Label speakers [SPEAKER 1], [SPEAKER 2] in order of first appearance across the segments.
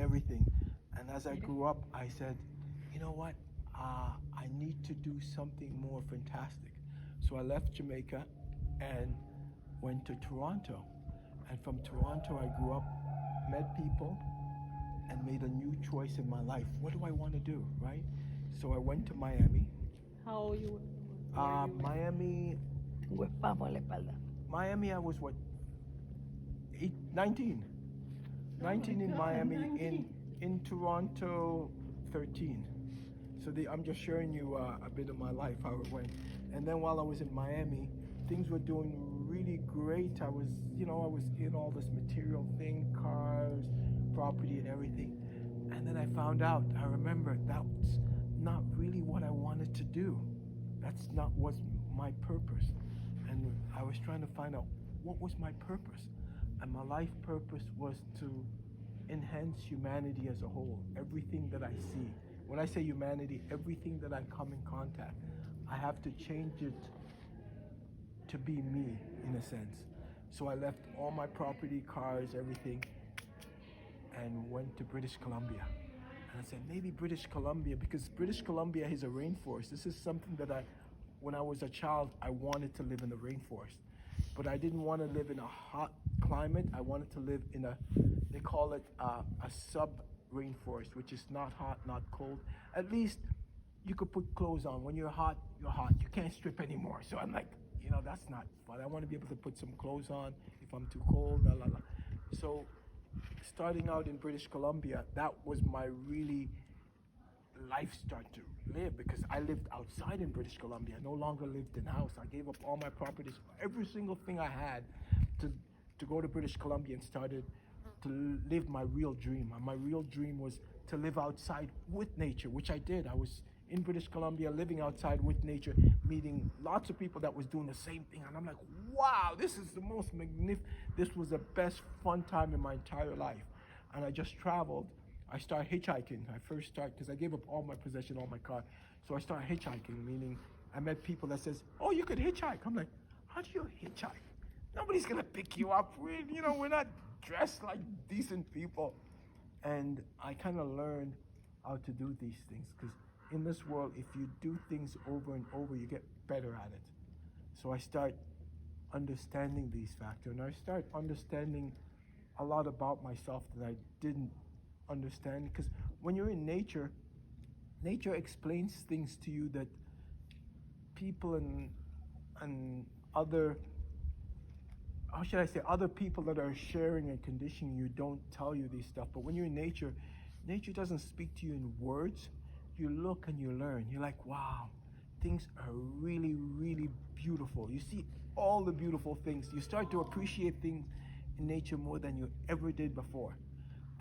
[SPEAKER 1] everything. And as I grew up, I said, you know what? I need to do something more fantastic. So I left Jamaica and went to Toronto. And from Toronto, I grew up, met people, and made a new choice in my life. What do I want to do, right? So I went to Miami.
[SPEAKER 2] How old you were you?
[SPEAKER 1] Miami,
[SPEAKER 3] Tengo espasmo en la espalda.
[SPEAKER 1] Miami, I was what, 19.
[SPEAKER 2] Oh my
[SPEAKER 1] 19 in
[SPEAKER 2] God,
[SPEAKER 1] Miami,
[SPEAKER 2] 19.
[SPEAKER 1] in Toronto, 13. So I'm just sharing you a bit of my life, how it went. And then while I was in Miami, things were doing really great. I was in all this material thing, cars, property and everything. And then I found out, I remember that's not really what I wanted to do. That's not what's my purpose. And I was trying to find out what was my purpose. And my life purpose was to enhance humanity as a whole. Everything that I see. When I say humanity, everything that I come in contact, I have to change it to be me, in a sense. So I left all my property, cars, everything, and went to British Columbia. And I said, maybe British Columbia, because British Columbia is a rainforest. This is something that when I was a child, I wanted to live in the rainforest. But I didn't want to live in a hot climate. I wanted to live in they call it a sub-rainforest, which is not hot, not cold. At least you could put clothes on. When you're hot, you're hot. You can't strip anymore. So I'm like, that's not fun. I want to be able to put some clothes on if I'm too cold, la la la. So starting out in British Columbia, that was my really life start to live, because I lived outside in British Columbia. I no longer lived in house. I gave up all my properties, every single thing I had, to go to British Columbia and started to live my real dream. And my real dream was to live outside with nature, which I did. I was in British Columbia living outside with nature, meeting lots of people that was doing the same thing. And I'm like, wow, this is the most magnificent, this was the best fun time in my entire life. And I just traveled. I started hitchhiking. I first started, because I gave up all my possession, all my car. So I started hitchhiking, meaning I met people that says, oh, you could hitchhike. I'm like, how do you hitchhike? Nobody's gonna pick you up. We're not dressed like decent people. And I kind of learned how to do these things, because in this world, if you do things over and over, you get better at it. So I start understanding these factors, and I start understanding a lot about myself that I didn't understand. Because when you're in nature, nature explains things to you that people and other, how should I say, other people that are sharing and conditioning you don't tell you these stuff. But when you're in nature, nature doesn't speak to you in words. You look and you learn. You're like, wow, things are really, really beautiful. You see all the beautiful things. You start to appreciate things in nature more than you ever did before.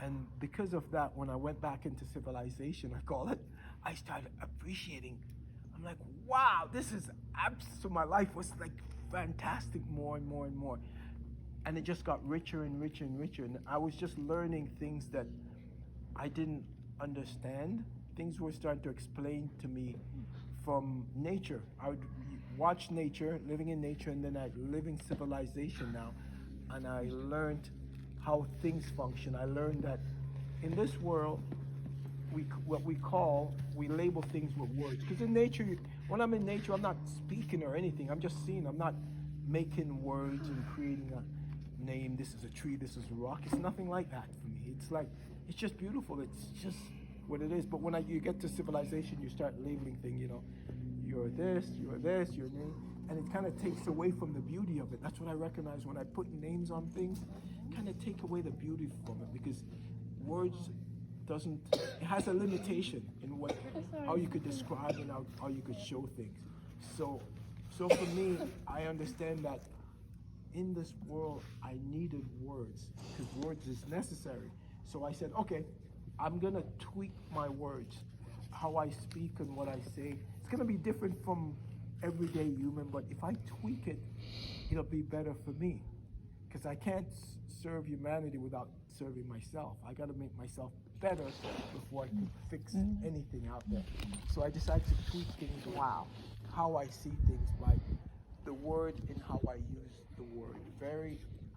[SPEAKER 1] And because of that, when I went back into civilization, I call it, I started appreciating. I'm like, wow, this is so my life was like fantastic, more and more and more. And it just got richer and richer and richer. And I was just learning things that I didn't understand. Things were starting to explain to me from nature. I would watch nature, living in nature, and then I live in civilization now. And I learned how things function. I learned that in this world, we label things with words. Because in nature, when I'm in nature, I'm not speaking or anything. I'm just seeing. I'm not making words and creating a name. This is a tree. This is a rock. It's nothing like that for me. It's just beautiful. It's just what it is. But when you get to civilization, you start labeling things. You're this, you're name, and it kind of takes away from the beauty of it. That's what I recognize when I put names on things. Kind of take away the beauty from it, because words it has a limitation in how you could describe and how you could show things. So for me, I understand that in this world I needed words, because words is necessary. So I said, okay, I'm gonna tweak my words, how I speak and what I say. It's gonna be different from everyday human, but if I tweak it, it'll be better for me. Because I can't serve humanity without serving myself. I got to make myself better before I can fix anything out there. So I decided to tweak things. Wow, how I see things by the word and how I use the word.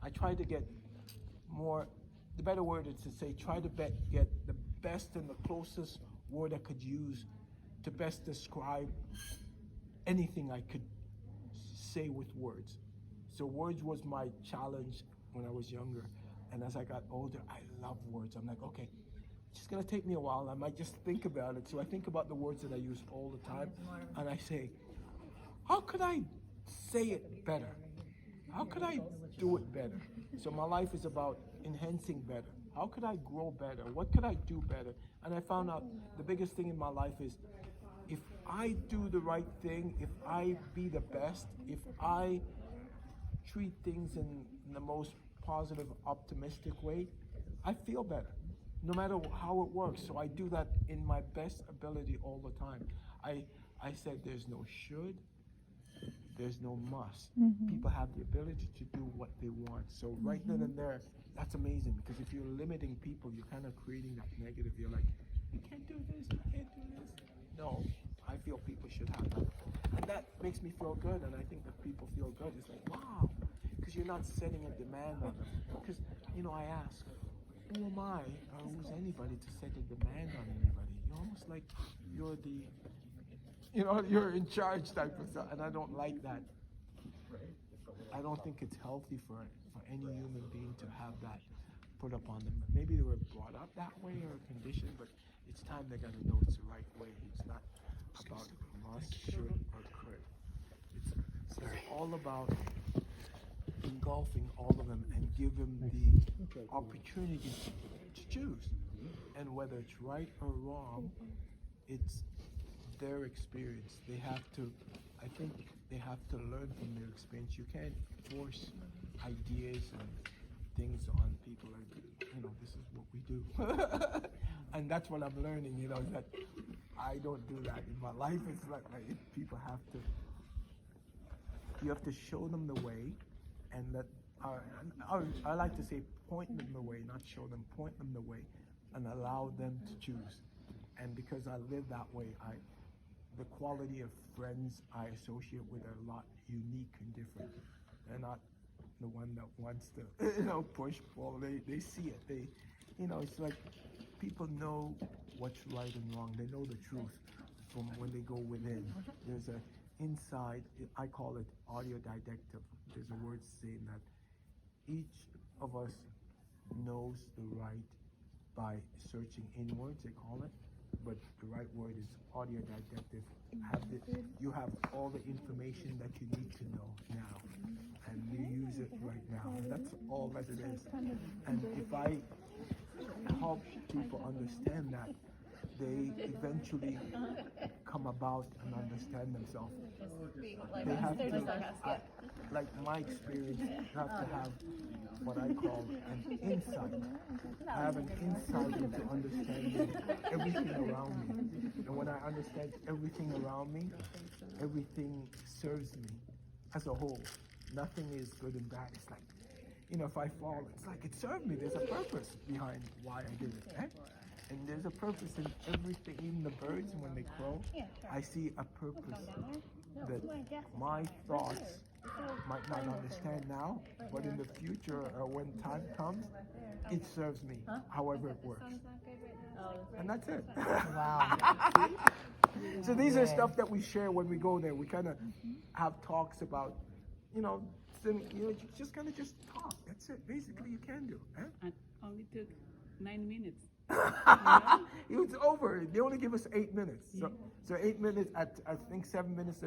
[SPEAKER 1] I try to get more the better word is to say, try to get the best and the closest word I could use to best describe anything I could say with words. So words was my challenge when I was younger. And as I got older, I love words. I'm like, okay, it's just gonna take me a while. I might just think about it. So I think about the words that I use all the time. And I say, how could I say it better? How could I do it better? So my life is about enhancing better. How could I grow better? What could I do better? And I found out the biggest thing in my life is if I do the right thing, if I be the best, if I treat things in the most positive, optimistic way, I feel better, no matter how it works. So I do that in my best ability all the time. I said there's no should, there's no must. People have the ability to do what they want. So right then and there, that's amazing, because if you're limiting people, you're kind of creating that negative. You're like, you can't do this, you can't do this. No, I feel people should have that. And that makes me feel good, and I think that people feel good. It's like, wow, because you're not setting a demand on them. Because, I ask, who am I, or who's anybody to set a demand on anybody? You're almost like you're the, you're in charge type of stuff, and I don't like that. I don't think it's healthy for any human being to have that put up on them. Maybe they were brought up that way or conditioned, but it's time they gotta know it's the right way. It's not about must, should, or could. It's all about engulfing all of them and give them the opportunity to choose. And whether it's right or wrong, it's their experience. They have to, I think they have to learn from their experience. You can't force ideas and things on people. Like, this is what we do. And that's what I'm learning, is that I don't do that in my life. It's like people have to, you have to show them the way, and that, I like to say point them the way, not show them, point them the way, and allow them to choose. And because I live that way, the quality of friends I associate with are a lot unique and different. They're not the one that wants to, push, pull. They see it. It's like people know what's right and wrong. They know the truth from when they go within. There's a inside, I call it audio didactic. There's a word saying that each of us knows the right by searching inwards, they call it. But the right word is audio didactic. You have all the information that you need to know now, and you use it right now. And that's all that it is. And if I help people understand that, they eventually come about and understand themselves. They have to, like my experience, you have to have what I call an insight. I have an insight into understanding everything around me. And when I understand everything around me, everything serves me as a whole. Nothing is good and bad. It's like, if I fall, it's like it served me. There's a purpose behind why I did it. Eh? And there's a purpose in everything, even the birds, when they crow, I see a purpose that my thoughts might not understand now, but in the future, or when time comes, it serves me, however it works. And that's it.
[SPEAKER 3] Wow.
[SPEAKER 1] So these are stuff that we share when we go there. We kind of have talks about, just kind of just talk. That's it. Basically, you can do. Eh?
[SPEAKER 2] And only took 9 minutes.
[SPEAKER 1] It was over. They only give us 8 minutes. So 8 minutes at, I think 7 minutes.